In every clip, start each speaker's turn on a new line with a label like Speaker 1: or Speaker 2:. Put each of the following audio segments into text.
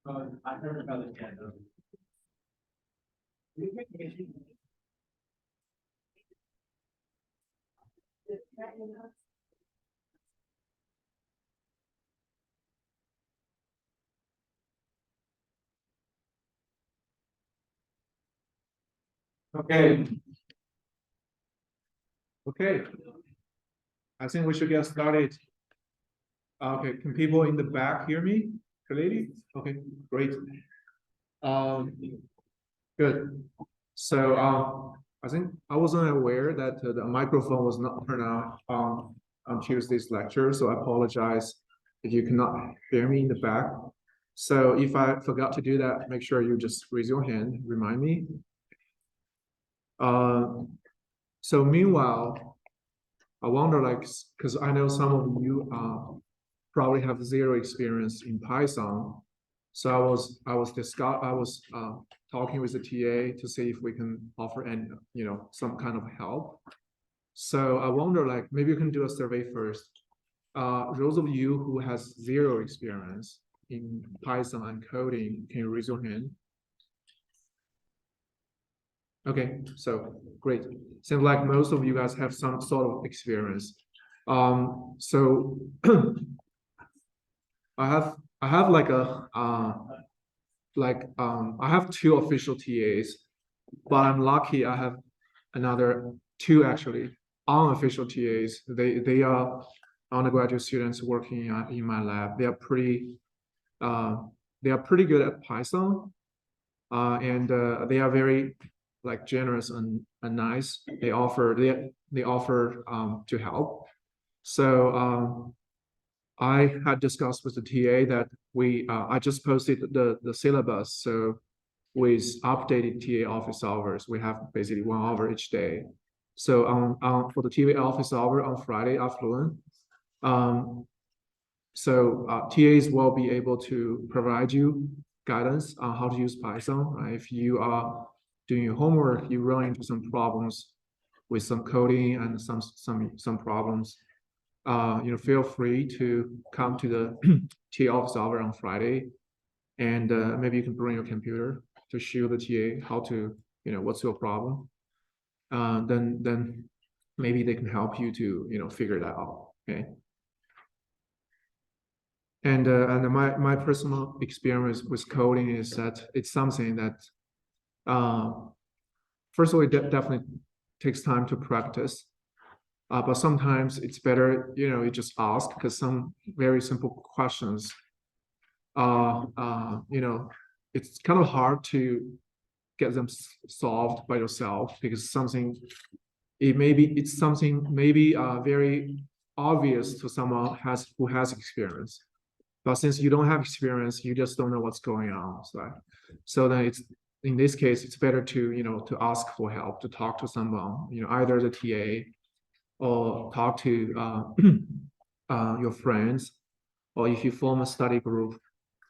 Speaker 1: I heard about it. Okay. Okay. I think we should get started. Okay, can people in the back hear me clearly? Okay, great. Um, good. So, I think I wasn't aware that the microphone was not turned on Tuesday's lecture, so I apologize if you cannot hear me in the back. So if I forgot to do that, make sure you just raise your hand, remind me. So meanwhile, I wonder, like, because I know some of you probably have zero experience in Python. So I was talking with the TA to see if we can offer any, some kind of help. So I wonder, like, maybe you can do a survey first. Those of you who has zero experience in Python and coding, can you raise your hand? Okay, so great. Seems like most of you guys have some sort of experience. So I have like I have two official TAs, but I'm lucky I have another two actually unofficial TAs. They are undergraduate students working in my lab. Uh, they are pretty good at Python, and they are very like generous and nice. They offer to help. So I had discussed with the TA that I just posted the syllabus. So with updated TA office hours, we have basically 1 hour each day. So for the TA office hour on Friday afternoon, TAs will be able to provide you guidance on how to use Python. Right? If you are doing your homework, you run into some problems with some coding and some problems, feel free to come to the TA office hour on Friday, and maybe you can bring your computer to show the TA how to, what's your problem. Then maybe they can help you to, figure that out. Okay. And my personal experience with coding is that it's something that, first of all, it definitely takes time to practice. But sometimes it's better, you just ask, because some very simple questions, it's kind of hard to get them solved by yourself, because it's something maybe very obvious to someone who has experience. But since you don't have experience, you just don't know what's going on. So then in this case, it's better to ask for help, to talk to someone, either the TA or talk to your friends, or if you form a study group,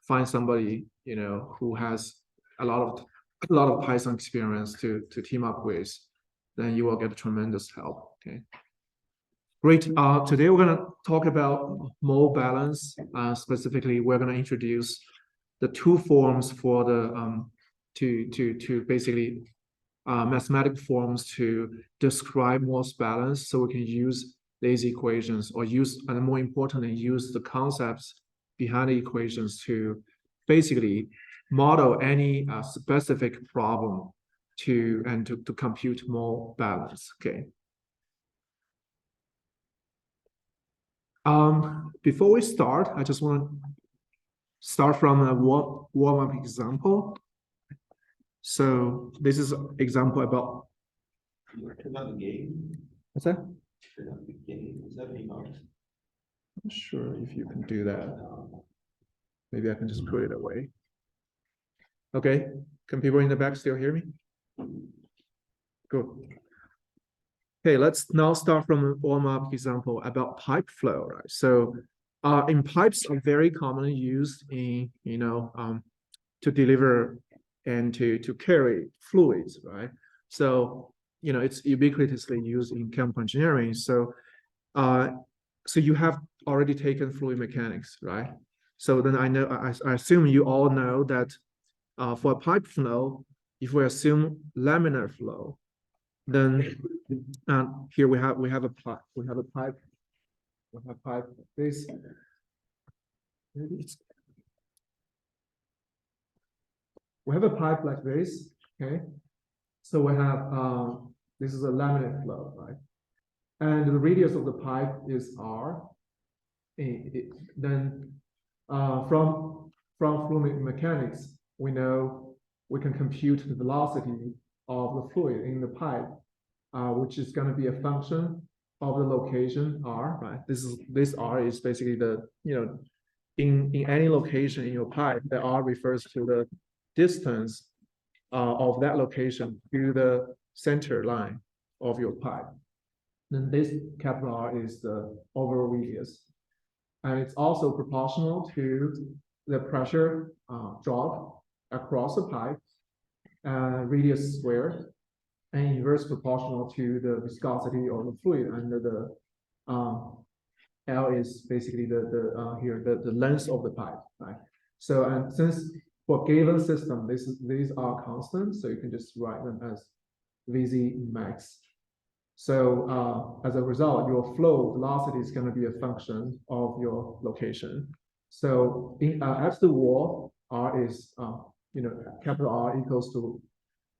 Speaker 1: find somebody who has a lot of Python experience to team up with, then you will get tremendous help. Okay. Great. Today we're going to talk about mole balance. Specifically, we're going to introduce the two forms for the to basically mathematical forms to describe Morse balance, so we can use these equations, or and more importantly, use the concepts behind the equations to basically model any specific problem to compute Morse balance. Okay. Before we start, I just want to start from a warm-up example. So this is an example about.
Speaker 2: The game.
Speaker 1: What's that?
Speaker 2: The game. Is that I'm
Speaker 1: not sure if you can do that. Maybe I can just put it away. Okay. Can people in the back still hear me? Good. Okay, let's now start from a warm-up example about pipe flow, right? So in pipes are very commonly used in, to deliver and to carry fluids, right? So, it's ubiquitously used in chemical engineering. So you have already taken fluid mechanics, right? So then I assume you all know that for a pipe flow, if we assume laminar flow, then here we have a pipe. We have pipe like this. We have a pipe like this. Okay, so we have this is a laminar flow, right? And the radius of the pipe is r. Then from fluid mechanics, we know we can compute the velocity of the fluid in the pipe, which is going to be a function of the location r, right? This r is basically the, in any location in your pipe, the r refers to the distance of that location to the center line of your pipe. Then this capital R is the overall radius. And it's also proportional to the pressure drop across the pipe, radius squared, and inverse proportional to the viscosity of the fluid under the L is basically the length of the pipe, right? So, and since for given system, these are constant, so you can just write them as Vz max. So as a result, your flow velocity is going to be a function of your location. So at the wall, R is capital R equals to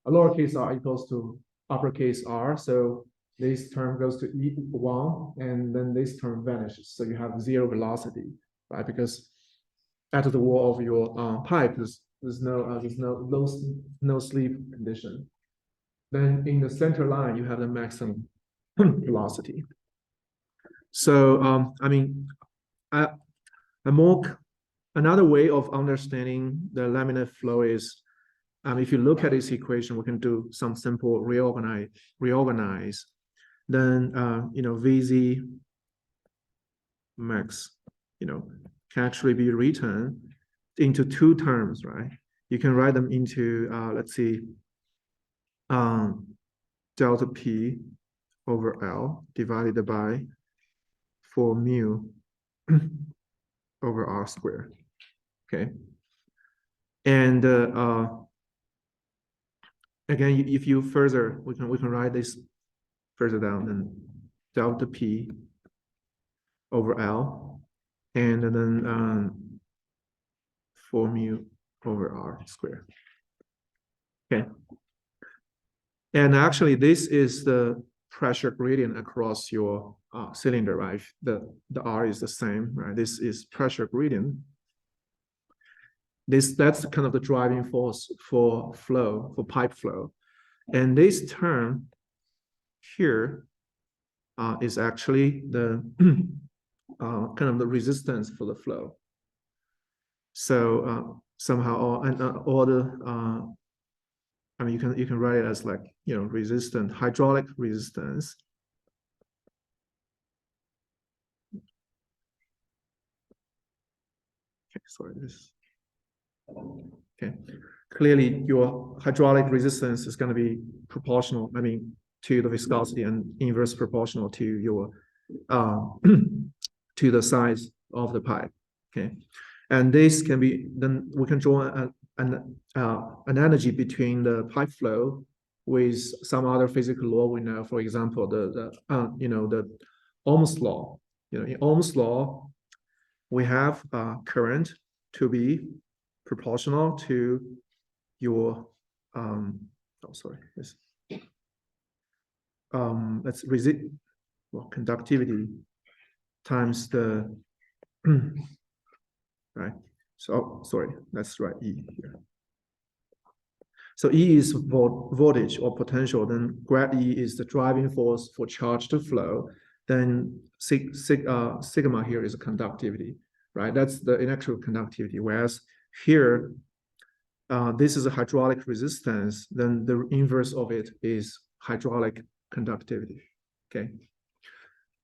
Speaker 1: a lowercase r equals to uppercase R. So this term goes to E1, and then this term vanishes. So you have zero velocity, right? Because at the wall of your pipe, there's no sleep condition. Then in the center line, you have the maximum velocity. So I mean, another way of understanding the laminar flow is, if you look at this equation, we can do some simple reorganize. Then Vz max, can actually be written into two terms, right? You can write them into let's see, delta P over L divided by 4 mu over R squared. Okay. And again, if you further, we can write this further down, then delta P over L, and then 4 mu over R squared. Okay. And actually, this is the pressure gradient across your cylinder, right? The R is the same, right? This is pressure gradient. That's kind of the driving force for flow, for pipe flow. And this term here is actually the kind of the resistance for the flow. So somehow all the I mean, you can write it as like, resistant, hydraulic resistance. Okay, sorry, this. Okay, clearly your hydraulic resistance is going to be proportional, to the viscosity, and inverse proportional to your to the size of the pipe. Okay, and this can be, then we can draw an analogy between the pipe flow with some other physical law we know. For example, the Ohm's law. In Ohm's law, we have current to be proportional to your conductivity times the right. So sorry, let's write E here. So E is voltage or potential, then grad E is the driving force for charge to flow. Then sigma here is conductivity, right? That's the electrical conductivity. Whereas here, this is a hydraulic resistance, then the inverse of it is hydraulic conductivity, okay?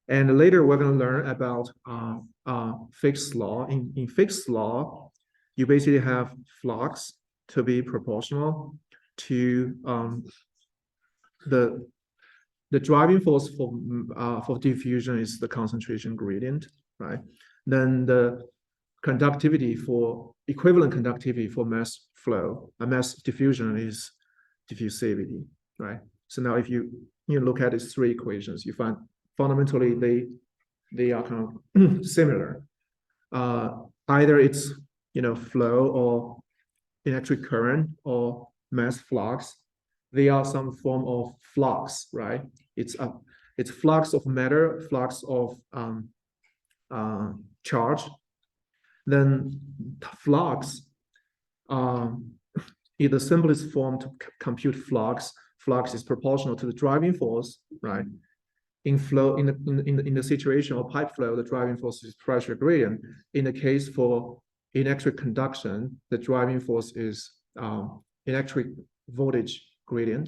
Speaker 1: And later we're going to learn about Fick's law. In Fick's law, you basically have flux to be proportional to the driving force for diffusion is the concentration gradient, right? Then the conductivity for equivalent conductivity for mass flow, a mass diffusion is diffusivity, right? So now if you look at these three equations, you find fundamentally they are kind of similar. Either it's flow or electric current or mass flux. They are some form of flux, right? It's flux of matter, flux of charge. Then flux, in the simplest form to compute flux is proportional to the driving force, right? In flow, in the situation of pipe flow, the driving force is pressure gradient. In the case for electric conduction, the driving force is electric voltage gradient.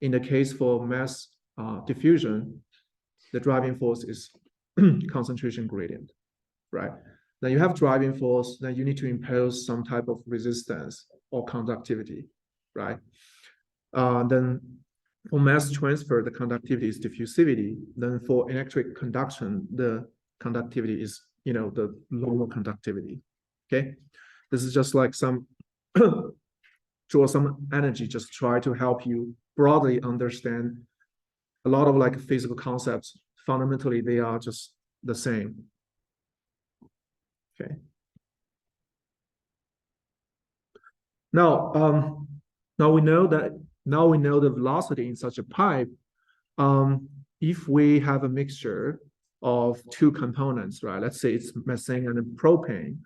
Speaker 1: In the case for mass diffusion, the driving force is concentration gradient, right? Then you have driving force, then you need to impose some type of resistance or conductivity, right? Then for mass transfer, the conductivity is diffusivity. Then for electric conduction, the conductivity is, the lower conductivity, okay? This is just like some, draw some energy, just try to help you broadly understand a lot of like physical concepts. Fundamentally, they are just the same, okay? Now, now we know the velocity in such a pipe. If we have a mixture of two components, right? Let's say it's methane and propane.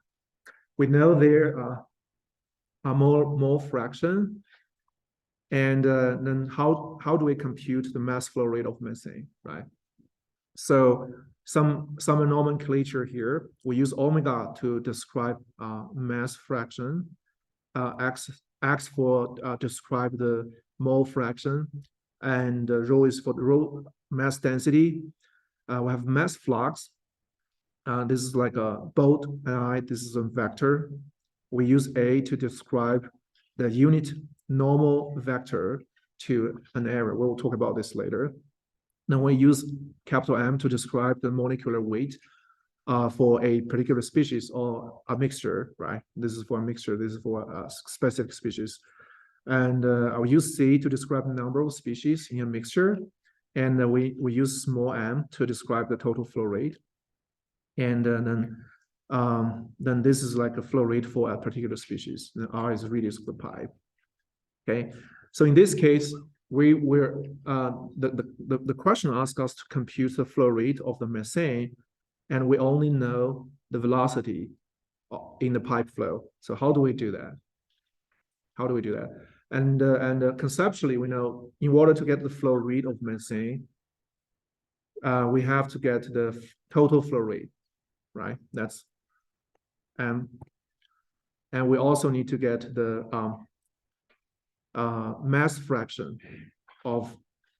Speaker 1: We know there are mole fraction, and then how do we compute the mass flow rate of methane, right? So some nomenclature here. We use omega to describe mass fraction. X for describe the mole fraction, and rho is for the rho mass density. We have mass flux. This is like a boat, this is a vector. We use A to describe the unit normal vector to an area. We'll talk about this later. Then we use capital M to describe the molecular weight for a particular species or a mixture, right? This is for a mixture, this is for a specific species. And I'll use C to describe the number of species in a mixture. And we use small m to describe the total flow rate. And then this is like a flow rate for a particular species. And R is the radius of the pipe. Okay, so in this case, the question asks us to compute the flow rate of the methane, and we only know the velocity in the pipe flow. So how do we do that? How do we do that? And conceptually, we know in order to get the flow rate of methane, we have to get the total flow rate, right? That's M. And we also need to get the mass fraction of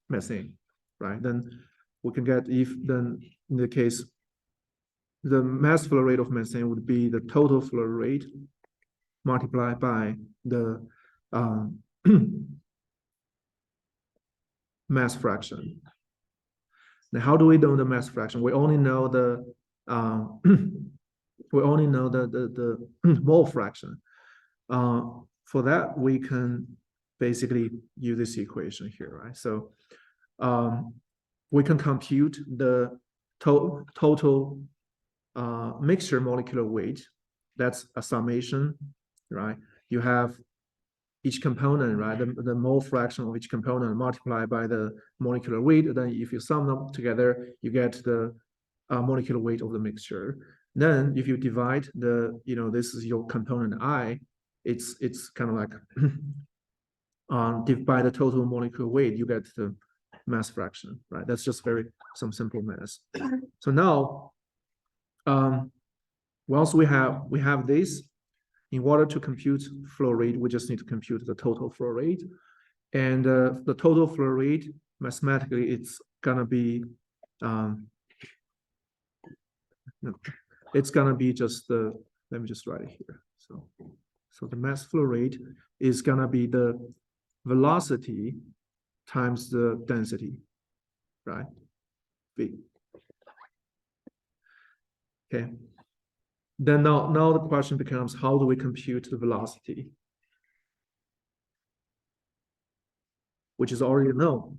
Speaker 1: methane, right? Then we can get, then in the case, the mass flow rate of methane would be the total flow rate multiplied by the mass fraction. Now, how do we know the mass fraction? We only know the mole fraction. For that, we can basically use this equation here, right? So we can compute the total mixture molecular weight. That's a summation, right? You have each component, right? The mole fraction of each component multiplied by the molecular weight. Then if you sum them together, you get the molecular weight of the mixture. Then if you divide the, this is your component I, it's kind of like by the total molecular weight, you get the mass fraction, right? That's just some simple math. So now, once we have this, in order to compute flow rate, we just need to compute the total flow rate. And the total flow rate, mathematically, it's gonna be, it's gonna be just the, let me just write it here. So the mass flow rate is gonna be the velocity times the density, right? V. Okay. Then now the question becomes, how do we compute the velocity? Which is already known.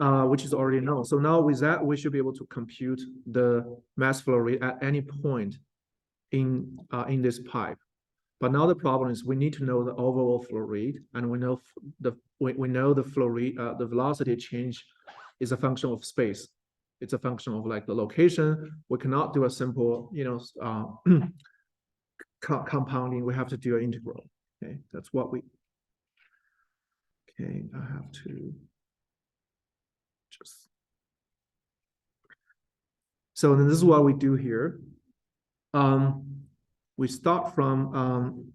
Speaker 1: So now with that, we should be able to compute the mass flow rate at any point in this pipe. But now the problem is we need to know the overall flow rate, and we know the flow rate, the velocity change is a function of space. It's a function of like the location. We cannot do a simple, compounding. We have to do an integral. Okay, that's what we. Okay, I have to just. So then this is what we do here. We start from,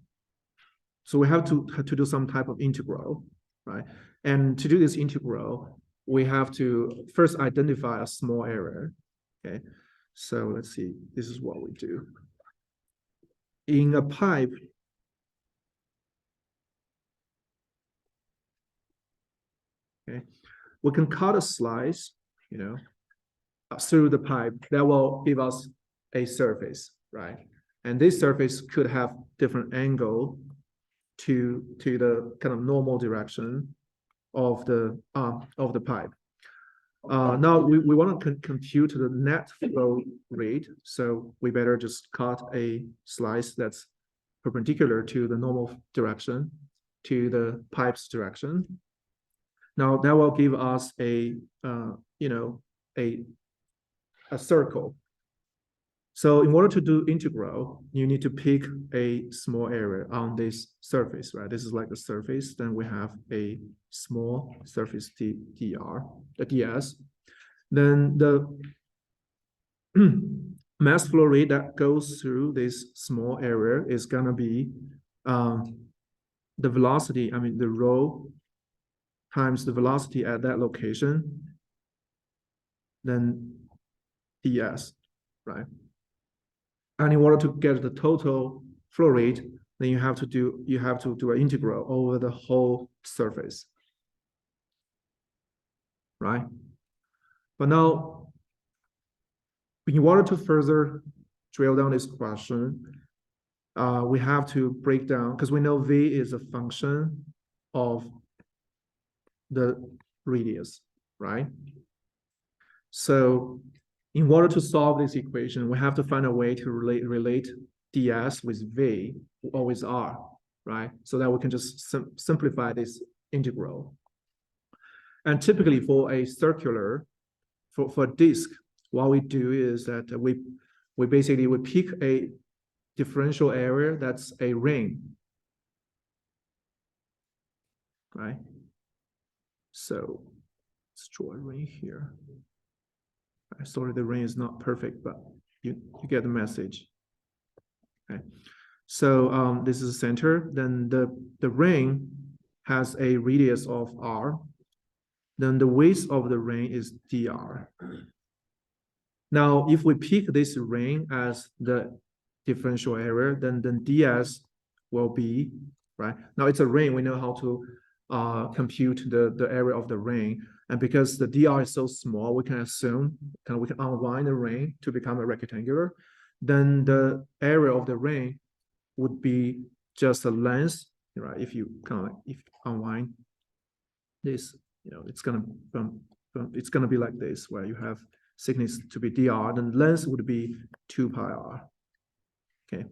Speaker 1: so we have to do some type of integral, right? And to do this integral, we have to first identify a small area, okay? So let's see, this is what we do. In a pipe, okay, we can cut a slice, through the pipe that will give us a surface, right? And this surface could have different angle to the kind of normal direction of the pipe. Now we want to compute the net flow rate, so we better just cut a slice that's perpendicular to the normal direction, to the pipe's direction. Now that will give us a circle. So in order to do integral, you need to pick a small area on this surface, right? This is like the surface. Then we have a small surface ds. Then the mass flow rate that goes through this small area is gonna be the velocity, the rho times the velocity at that location, then ds, right? And in order to get the total flow rate, then you have to do an integral over the whole surface, right? But now, in order to further drill down this question, we have to break down, because we know v is a function of the radius, right? So in order to solve this equation, we have to find a way to relate ds with v or with r, right? So that we can just simplify this integral. And typically for a circular, for a disk, what we do is that we basically pick a differential area that's a ring, right? So let's draw a ring here. Sorry, the ring is not perfect, but you get the message. Okay, so this is the center. Then the ring has a radius of r. Then the width of the ring is dr. Now, if we pick this ring as the differential area, then ds will be, right? Now it's a ring. We know how to compute the area of the ring. And because the dr is so small, we can assume we can unwind the ring to become a rectangular. Then the area of the ring would be just a length, right? If you unwind this, it's gonna be like this, where you have thickness to be dr, then length would be 2 pi r. Okay,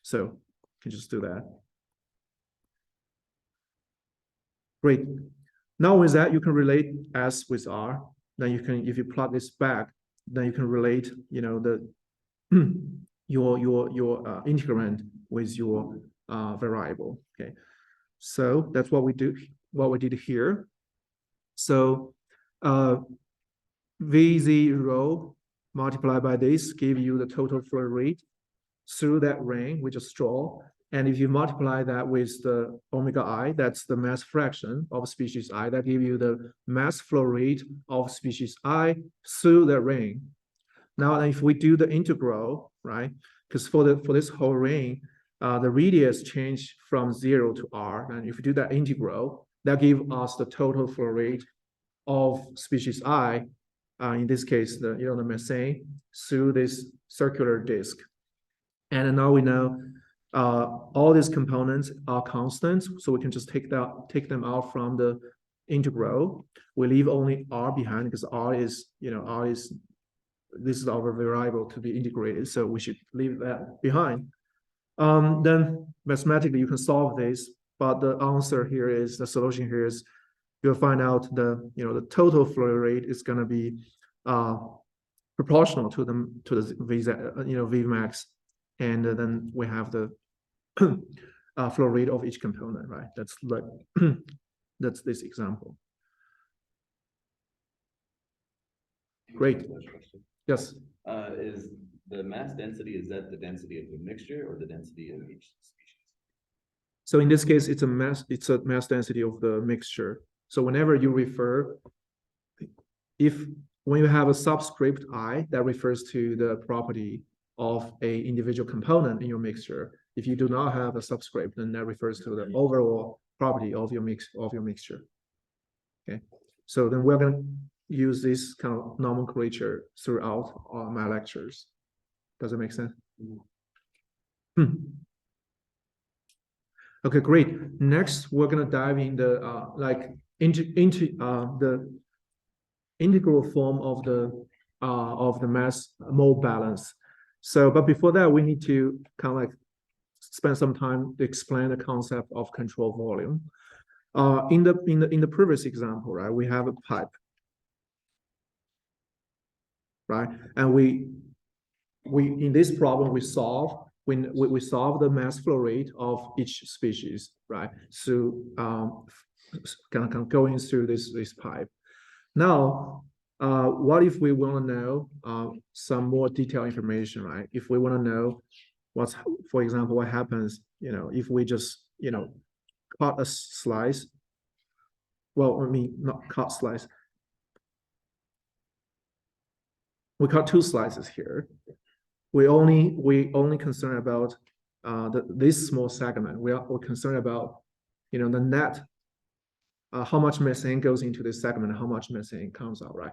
Speaker 1: so you can just do that. Great. Now with that, you can relate S with R. Then you can, if you plug this back, then you can relate, the your integrand with your variable. Okay, so that's what we do. What we did here. So V0 multiplied by this give you the total flow rate through that ring, we just draw. And if you multiply that with the omega I, that's the mass fraction of species I, that give you the mass flow rate of species I through the ring. Now, if we do the integral, right? Because for this whole ring, the radius change from 0 to r. And if you do that integral, that gives us the total flow rate of species I, in this case, the methane, through this circular disk. And now we know all these components are constants, so we can just take them out from the integral. We leave only r behind because r is, this is our variable to be integrated, so we should leave that behind. Then mathematically you can solve this, but the answer here is, the solution here is, you'll find out the total flow rate is going to be proportional to the v max, and then we have the flow rate of each component, right? That's like that's this example. Great. Yes.
Speaker 3: Is the mass density, is that the density of the mixture or the density of each species?
Speaker 1: So in this case, it's a mass density of the mixture. So whenever you refer, when you have a subscript I, that refers to the property of a individual component in your mixture. If you do not have a subscript, then that refers to the overall property of your mixture. Okay, so then we're going to use this kind of nomenclature throughout my lectures. Does it make sense? Okay, great. Next, we're going to dive into the integral form of the mass mole balance. So, but before that, we need to kind of like spend some time to explain the concept of control volume. In the previous example, right, we have a pipe, right, and we in this problem we solve the mass flow rate of each species, right? So kind of going through this pipe. Now, what if we want to know some more detailed information, right? If we want to know for example, what happens, if we just, cut a slice. Well, I mean, not cut slice. We cut two slices here. We only concern about this small segment. We're concerned about, the net, how much methane goes into this segment, how much methane comes out, right?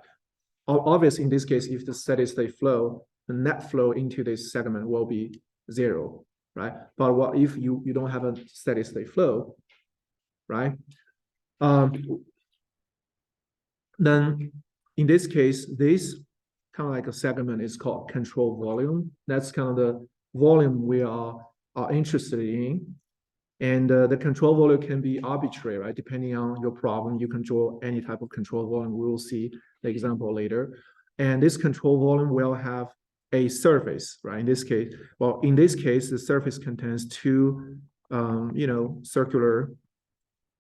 Speaker 1: Obviously, in this case, if the steady state flow, the net flow into this segment will be 0, right? But what if you don't have a steady state flow, right? Then in this case, this kind of like a segment is called control volume. That's kind of the volume we are interested in. And the control volume can be arbitrary, right? Depending on your problem, you can draw any type of control volume. We will see the example later. And this control volume will have a surface, right? In this case, the surface contains two, circular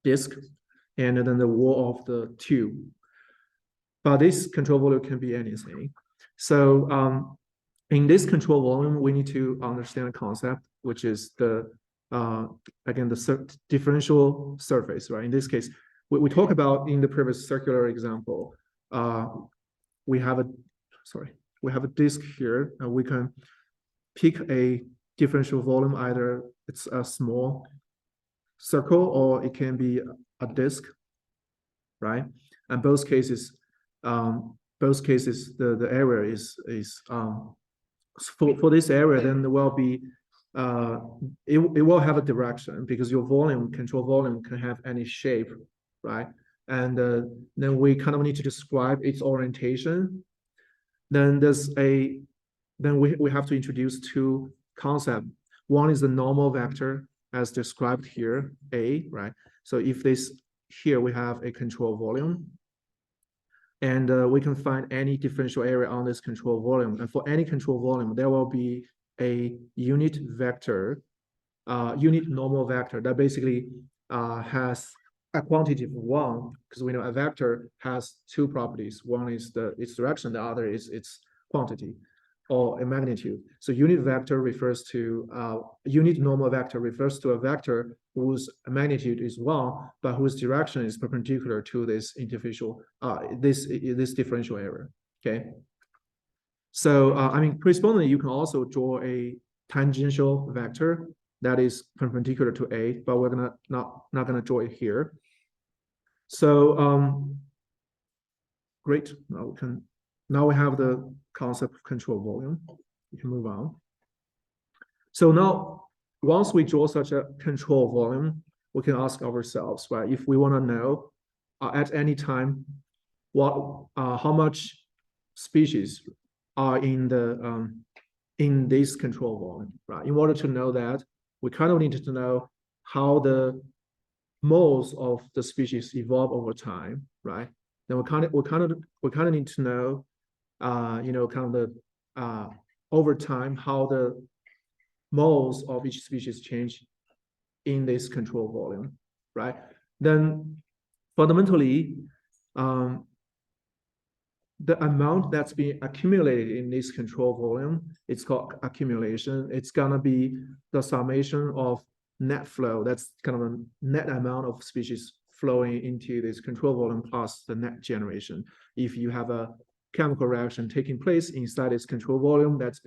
Speaker 1: discs, and then the wall of the tube. But this control volume can be anything. So in this control volume, we need to understand a concept, which is again, the differential surface, right? In this case, we talk about in the previous circular example, we have a disk here, and we can pick a differential volume. Either it's a small circle or it can be a disk, right? And both cases, the area is for this area, then there will be it will have a direction, because your control volume can have any shape, right? And then we kind of need to describe its orientation. Then we have to introduce two concepts. One is the normal vector, as described here, A, right? So if here we have a control volume, and we can find any differential area on this control volume. And for any control volume, there will be a unit vector, unit normal vector that basically has a quantity of 1, because we know a vector has two properties. One is its direction, the other is its quantity or a magnitude. So unit normal vector refers to a vector whose magnitude is 1, but whose direction is perpendicular to this this differential area. Okay. So correspondingly, you can also draw a tangential vector that is perpendicular to A, but we're not gonna draw it here. So great. Now we have the concept of control volume. We can move on. So now, once we draw such a control volume, we can ask ourselves, right, if we want to know at any time how much species are in the in this control volume, right? In order to know that, we kind of need to know how the modes of the species evolve over time, right? Then we kind of need to know, kind of the over time how the modes of each species change in this control volume, right? Then fundamentally, the amount that's being accumulated in this control volume, it's called accumulation. It's gonna be the summation of net flow. That's kind of a net amount of species flowing into this control volume plus the net generation. If you have a chemical reaction taking place inside this control volume, that's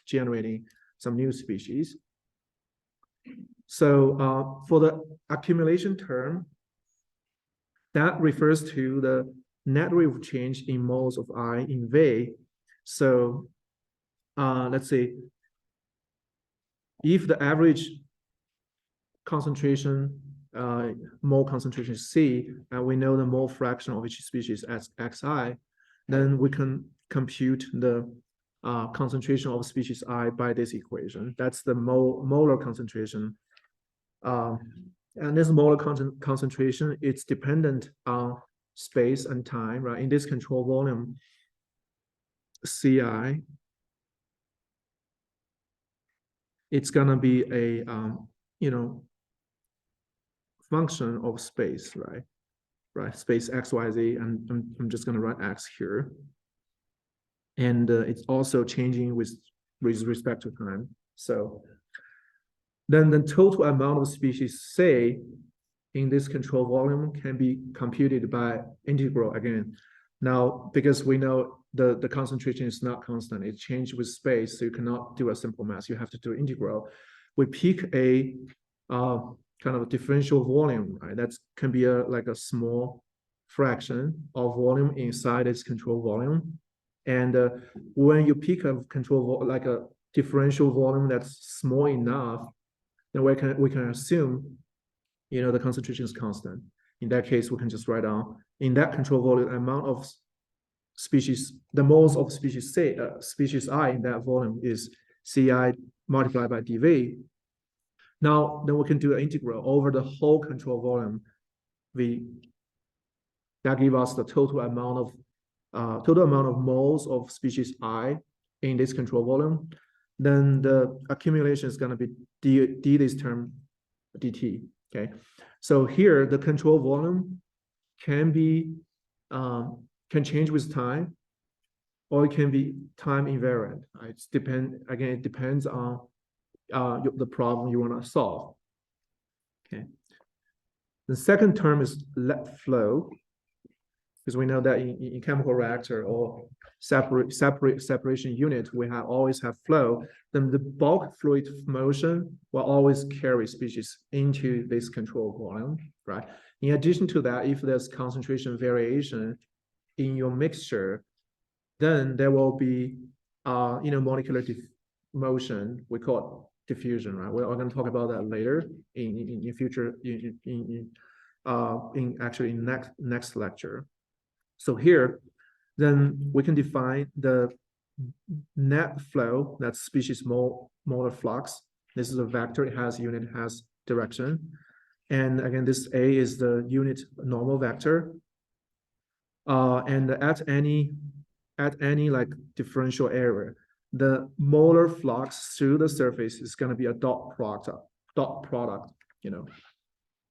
Speaker 1: generating some new species. So for the accumulation term, that refers to the net rate of change in moles of I in V. So let's say if the average concentration, mole concentration is C, and we know the mole fraction of each species as Xi, then we can compute the concentration of species I by this equation. That's the molar concentration. And this molar concentration, it's dependent on space and time, right? In this control volume, Ci, it's gonna be a function of space, right? Right, space x, y, z, and I'm just gonna write x here. And it's also changing with respect to time. So then the total amount of species, say, in this control volume can be computed by integral again. Now, because we know the concentration is not constant, it changes with space, so you cannot do a simple mass, you have to do integral. We pick a kind of a differential volume, right? That can be like a small fraction of volume inside its control volume. And when you pick a control like a differential volume that's small enough, then we can assume, the concentration is constant. In that case, we can just write down in that control volume amount of species, the moles of species species I in that volume is Ci multiplied by dV. Now, then we can do an integral over the whole control volume. That gives us the total amount of moles of species I in this control volume. Then the accumulation is going to be d this term dt. Okay, so here the control volume can can change with time, or it can be time invariant. Right? It depends on the problem you want to solve. Okay. The second term is let flow, because we know that in chemical reactor or separation unit, we always have flow. Then the bulk fluid motion will always carry species into this control volume, right? In addition to that, if there's concentration variation in your mixture, then there will be molecular motion. We call it diffusion, right? We're going to talk about that later in future actually in next lecture. So here, then we can define the net flow, that's species molar flux. This is a vector, it has unit, has direction. And again, this A is the unit normal vector. And at any like differential area, the molar flux through the surface is going to be a dot product,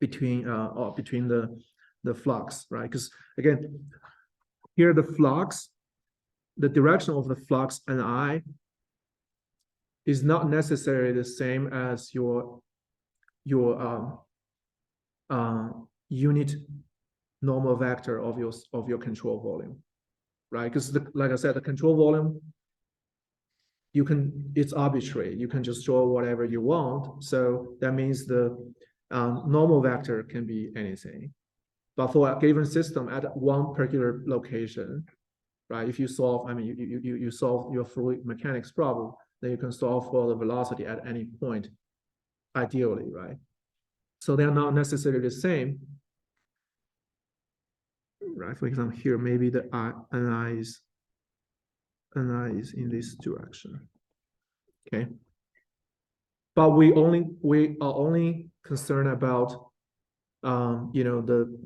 Speaker 1: between the flux, right? Because again, here the flux, the direction of the flux and I is not necessarily the same as your unit normal vector of your control volume, right? Because like I said, the control volume, it's arbitrary. You can just draw whatever you want. So that means the normal vector can be anything. But for a given system at one particular location, right? If you solve, you solve your fluid mechanics problem, then you can solve for the velocity at any point, ideally, right? So they're not necessarily the same, right? For example, here, maybe the Ni is in this direction, okay? But we are only concerned about, you know, the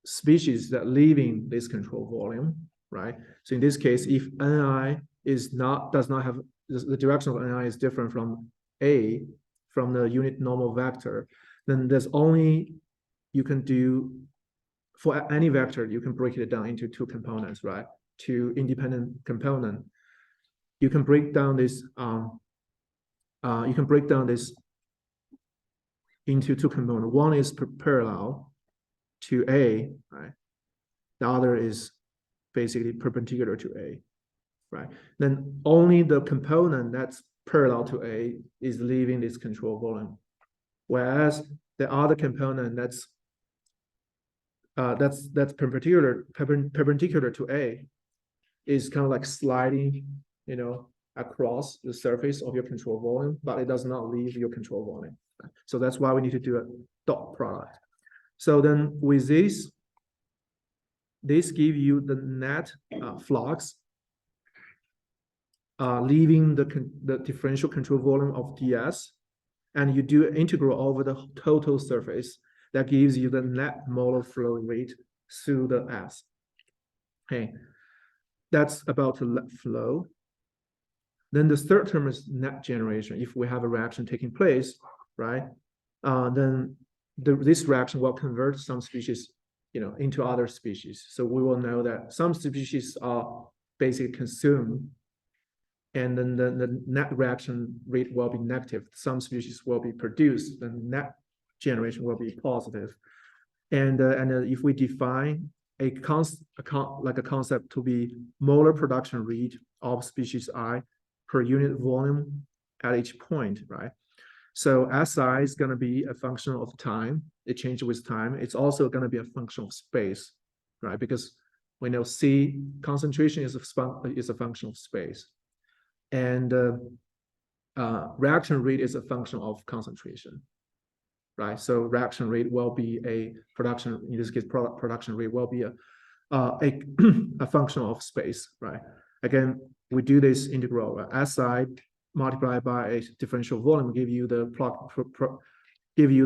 Speaker 1: species that leaving this control volume, right? So in this case, if Ni does not have, the direction of Ni is different from A, from the unit normal vector, then there's only, you can do, for any vector, you can break it down into two components, right? Two independent component. You can break down this, into two components. One is parallel to A, right? The other is basically perpendicular to A, right? Then only the component that's parallel to A is leaving this control volume, whereas the other component that's perpendicular to A is kind of like sliding, you know, across the surface of your control volume, but it does not leave your control volume. So that's why we need to do a dot product. So then with this give you the net flux leaving the differential control volume of ds, and you do an integral over the total surface. That gives you the net molar flow rate through the S. Okay, that's about the flow. Then the third term is net generation. If we have a reaction taking place, right, then this reaction will convert some species, you know, into other species. So we will know that some species are basically consumed, and then the net reaction rate will be negative. Some species will be produced, the net generation will be positive. And if we define a concept to be molar production rate of species I per unit volume at each point, right? So SI is going to be a function of time. It changes with time. It's also going to be a function of space, right? Because we know C concentration is a function of space, and reaction rate is a function of concentration, right? So reaction rate will be a production, in this case, production rate will be a function of space, right? Again, we do this integral SI multiplied by a differential volume, give you the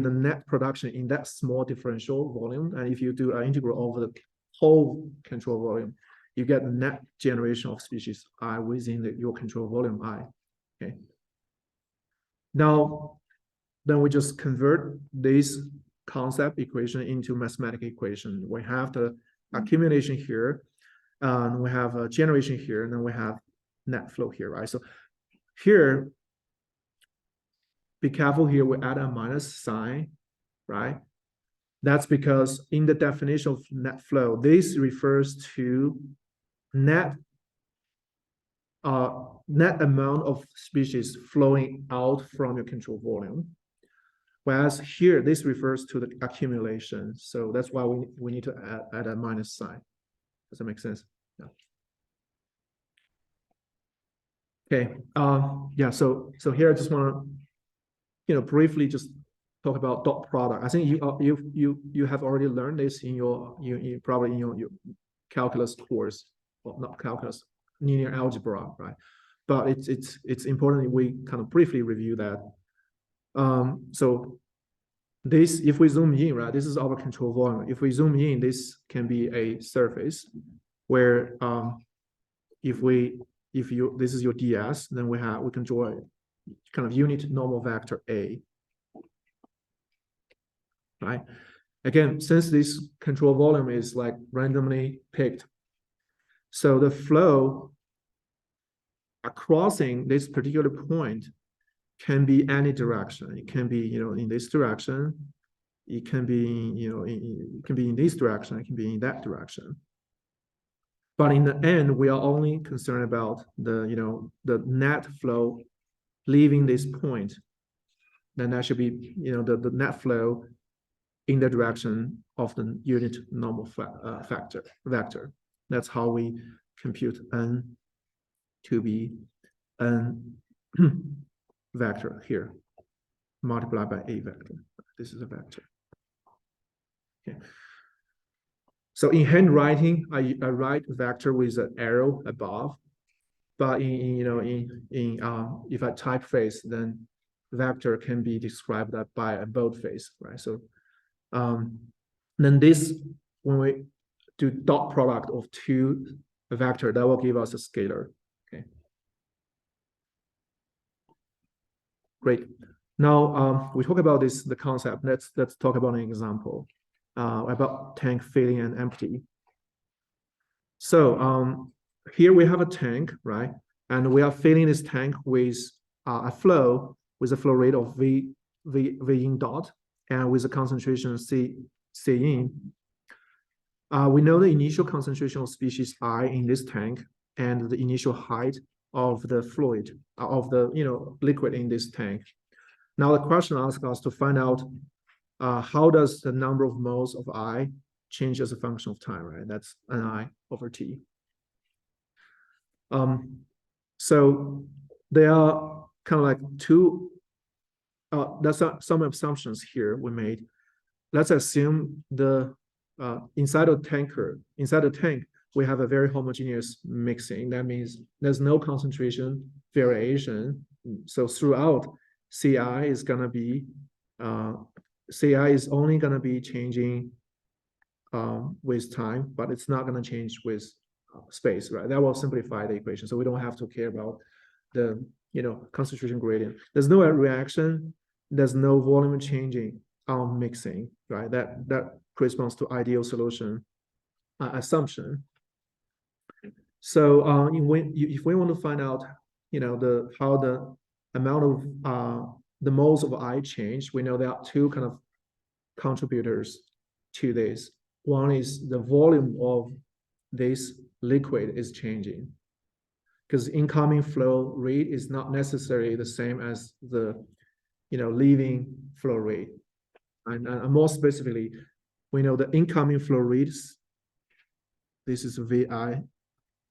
Speaker 1: net production in that small differential volume. And if you do an integral over the whole control volume, you get the net generation of species I within your control volume I. Okay. Now, then we just convert this concept equation into mathematical equation. We have the accumulation here, and we have a generation here, and then we have net flow here, right? So here, be careful here, we add a minus sign, right? That's because in the definition of net flow, this refers to net amount of species flowing out from your control volume. Whereas here, this refers to the accumulation. So that's why we need to add a minus sign. Does that make sense? Yeah. Okay. Yeah. So here I just want to, briefly just talk about dot product. I think you have already learned this in your probably in your calculus course. Well, not calculus, linear algebra, right? But it's important that we kind of briefly review that. So this, if we zoom in, right, this is our control volume. If we zoom in, this can be a surface where this is your ds, then we can draw a kind of unit normal vector A, right? Again, since this control volume is like randomly picked, so the flow crossing this particular point can be any direction. It can be, in this direction. It can be, it can be in this direction. It can be in that direction. But in the end, we are only concerned about the net flow leaving this point. Then that should be, the net flow in the direction of the unit normal vector. That's how we compute n to be n vector here, multiplied by a vector. This is a vector. Okay. So in handwriting, I write vector with an arrow above, but if I typeface, then vector can be described by a boldface, right? So then this, when we do dot product of two vector, that will give us a scalar. Okay. Great. Now we talk about the concept. Let's talk about an example about tank filling and empty. So here we have a tank, right? And we are filling this tank with a flow rate of V in dot and with a concentration C in. We know the initial concentration of species I in this tank and the initial height of the fluid of the liquid in this tank. Now the question asks us to find out how does the number of moles of I change as a function of time, right? That's Ni over T. So there are kind of like two, there's some assumptions here we made. Let's assume the inside the tank, we have a very homogeneous mixing. That means there's no concentration variation. So throughout, CI is gonna be, CI is only gonna be changing with time, but it's not gonna change with space, right? That will simplify the equation. So we don't have to care about the concentration gradient. There's no reaction, there's no volume changing on mixing, right? That corresponds to ideal solution assumption. So if we want to find out, how the amount of the moles of I change, we know there are two kind of contributors to this. One is the volume of this liquid is changing, because incoming flow rate is not necessarily the same as the leaving flow rate. And more specifically, we know the incoming flow rates, this is VI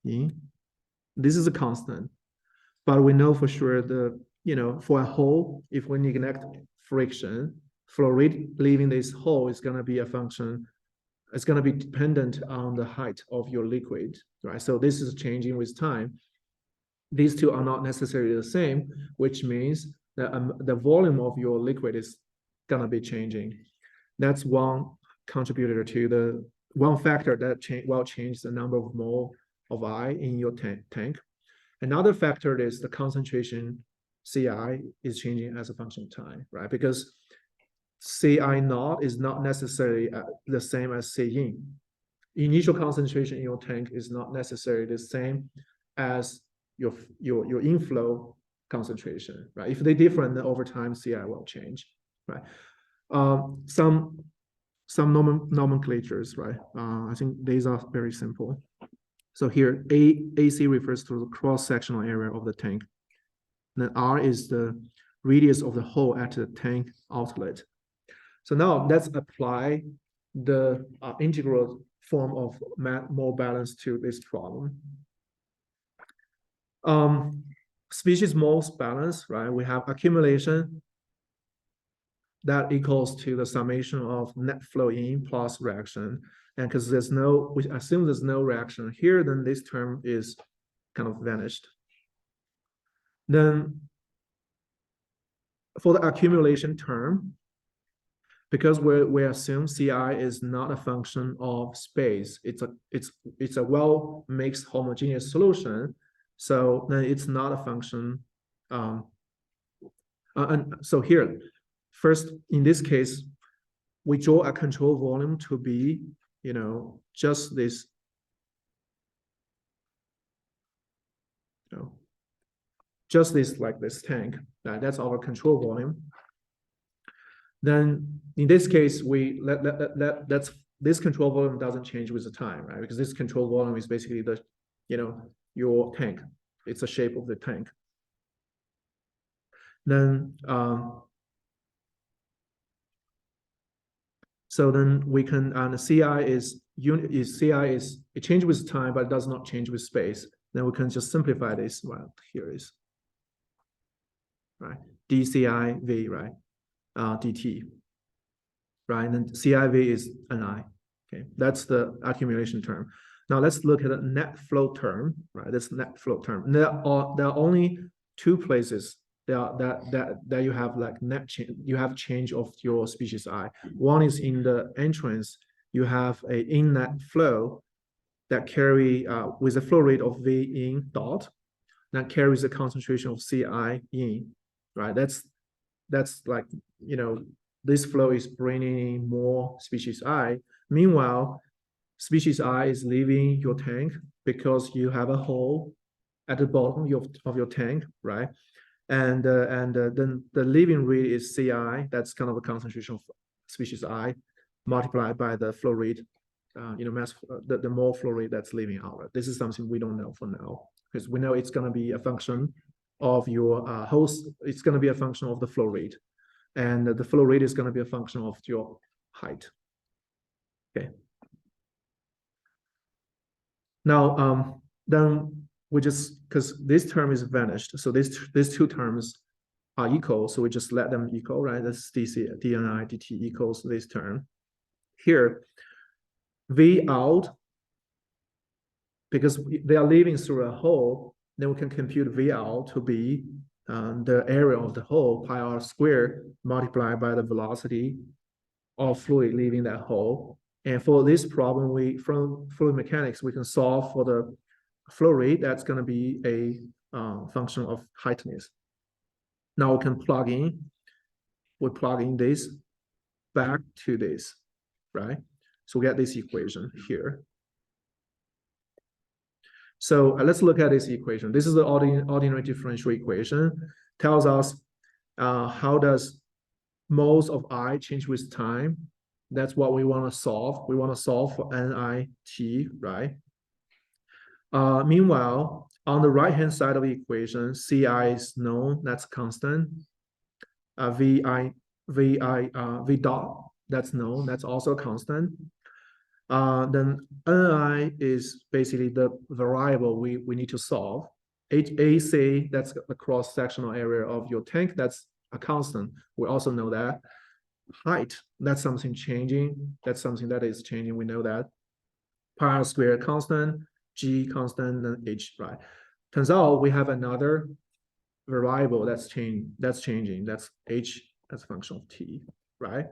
Speaker 1: in, this is a constant, but we know for sure for a hole, if we neglect friction, flow rate leaving this hole is going to be a function, it's going to be dependent on the height of your liquid, right? So this is changing with time. These two are not necessarily the same, which means that the volume of your liquid is going to be changing. That's one contributor to the one factor that will change the number of mole of I in your tank. Another factor is the concentration CI is changing as a function of time, right? Because CI naught is not necessarily the same as C in. Initial concentration in your tank is not necessarily the same as your inflow concentration, right? If they're different, then over time CI will change, right? Some nomenclatures, right? I think these are very simple. So here, AC refers to the cross-sectional area of the tank. Then R is the radius of the hole at the tank outlet. So now let's apply the integral form of mole balance to this problem. Species moles balance, right? We have accumulation that equals to the summation of net flow in plus reaction. And because we assume there's no reaction here, then this term is kind of vanished. Then for the accumulation term, because we assume CI is not a function of space, it's a well-mixed homogeneous solution. So then it's not a function. And so here, first, in this case, we draw a control volume to be, just this, just this, like this tank. That's our control volume. Then in this case, this control volume doesn't change with the time, right? Because this control volume is basically the, your tank. It's the shape of the tank. Then so then we can, and CI is it changes with time, but it does not change with space. Then we can just simplify this. Well, here is. right? dCiV, right? dt, right? And then CIV is Ni. Okay, that's the accumulation term. Now let's look at the net flow term, right? This net flow term. There are only two places that you have like net change. You have change of your species I. One is in the entrance. You have a in-net flow that carry with a flow rate of V in dot that carries a concentration of Ci in, right? That's like, you know, this flow is bringing in more species I. Meanwhile, species I is leaving your tank because you have a hole at the bottom of your tank, right? And then the leaving rate is Ci. That's kind of a concentration of species I multiplied by the flow rate, mass, the more flow rate that's leaving out. This is something we don't know for now, because we know it's going to be a function of your host. It's going to be a function of the flow rate, and the flow rate is going to be a function of your height. Okay. Now, then we just, because this term is vanished, so these two terms are equal, so we just let them equal, right? That's dc dni dt equals this term. Here, V out, because they are leaving through a hole, then we can compute V out to be the area of the hole, pi r squared, multiplied by the velocity of fluid leaving that hole. And for this problem, from fluid mechanics, we can solve for the flow rate. That's going to be a function of heightness. Now we can plug in this back to this, right? So we get this equation here. So let's look at this equation. This is the ordinary differential equation. Tells us how does moles of I change with time. That's what we want to solve. We want to solve for NIT, right? Meanwhile, on the right-hand side of the equation, Ci is known, that's constant. V dot, that's known, that's also constant. Then Ni is basically the variable we need to solve. HAC, that's the cross-sectional area of your tank, that's a constant. We also know that. Height, that's something changing. That's something that is changing. We know that. Pi r squared constant, G constant, and H, right? Turns out we have another variable that's changing. That's H as a function of T, right?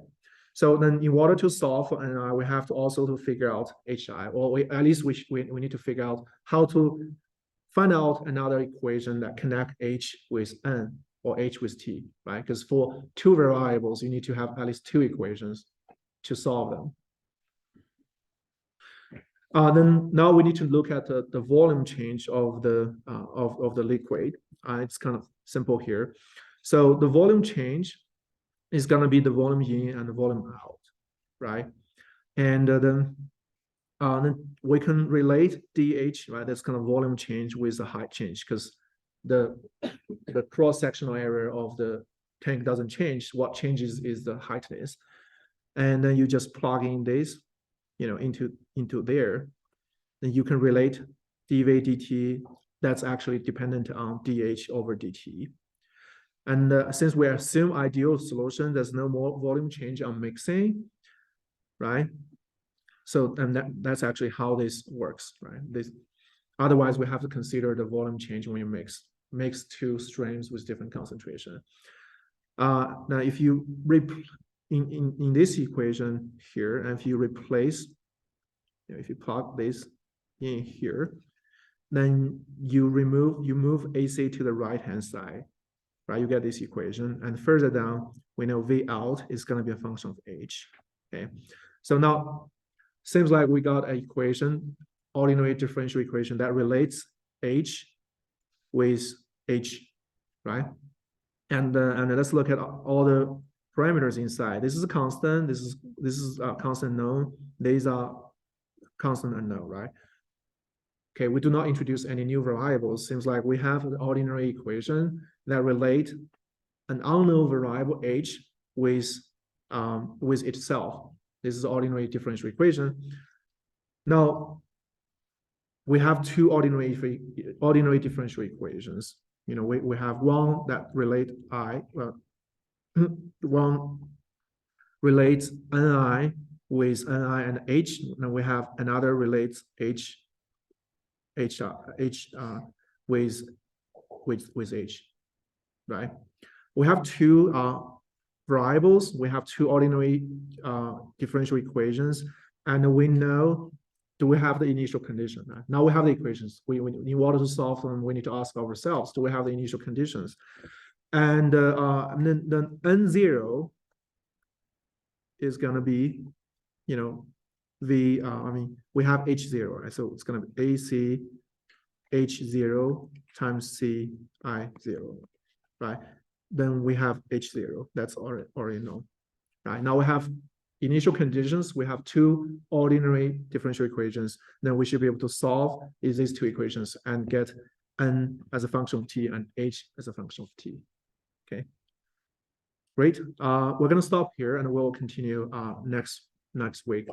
Speaker 1: So then in order to solve for Ni, we have to also to figure out Hi, or at least we need to figure out how to find out another equation that connect H with N or H with T, right? Because for two variables, you need to have at least two equations to solve them. Then now we need to look at the volume change of the liquid. It's kind of simple here. So the volume change is going to be the volume in and the volume out, right? And then we can relate DH, right? That's kind of volume change with the height change, because the cross-sectional area of the tank doesn't change. What changes is the heightness. And then you just plug in this, into there. Then you can relate dV dt. That's actually dependent on dH over dt. And since we assume ideal solution, there's no more volume change on mixing, right? So, and that's actually how this works, right? Otherwise, we have to consider the volume change when you mix two streams with different concentration. Now, if you in this equation here, and if you replace, if you plug this in here, then you move AC to the right-hand side, right? You get this equation, and further down, we know V out is going to be a function of H. Okay, so now seems like we got an equation, ordinary differential equation that relates H with H, right? And let's look at all the parameters inside. This is a constant. This is a constant known. These are constant unknown, right? Okay, we do not introduce any new variables. Seems like we have an ordinary equation that relate an unknown variable H with itself. This is ordinary differential equation. Now, we have two ordinary differential equations. You know, we have one that relate I, one relates Ni with Ni and H, and we have another relates H with H, right? We have two variables, we have two ordinary differential equations, and we know, do we have the initial condition? Right? Now we have the equations. We in order to solve them, we need to ask ourselves, do we have the initial conditions? And then N0 is gonna be, you know, we have H0, right? So it's gonna be AC H0 times CI0, right? Then we have H0, that's already known, right? Now we have initial conditions, we have two ordinary differential equations, then we should be able to solve these two equations and get N as a function of T and H as a function of T, okay? Great, we're gonna stop here and we'll continue next week.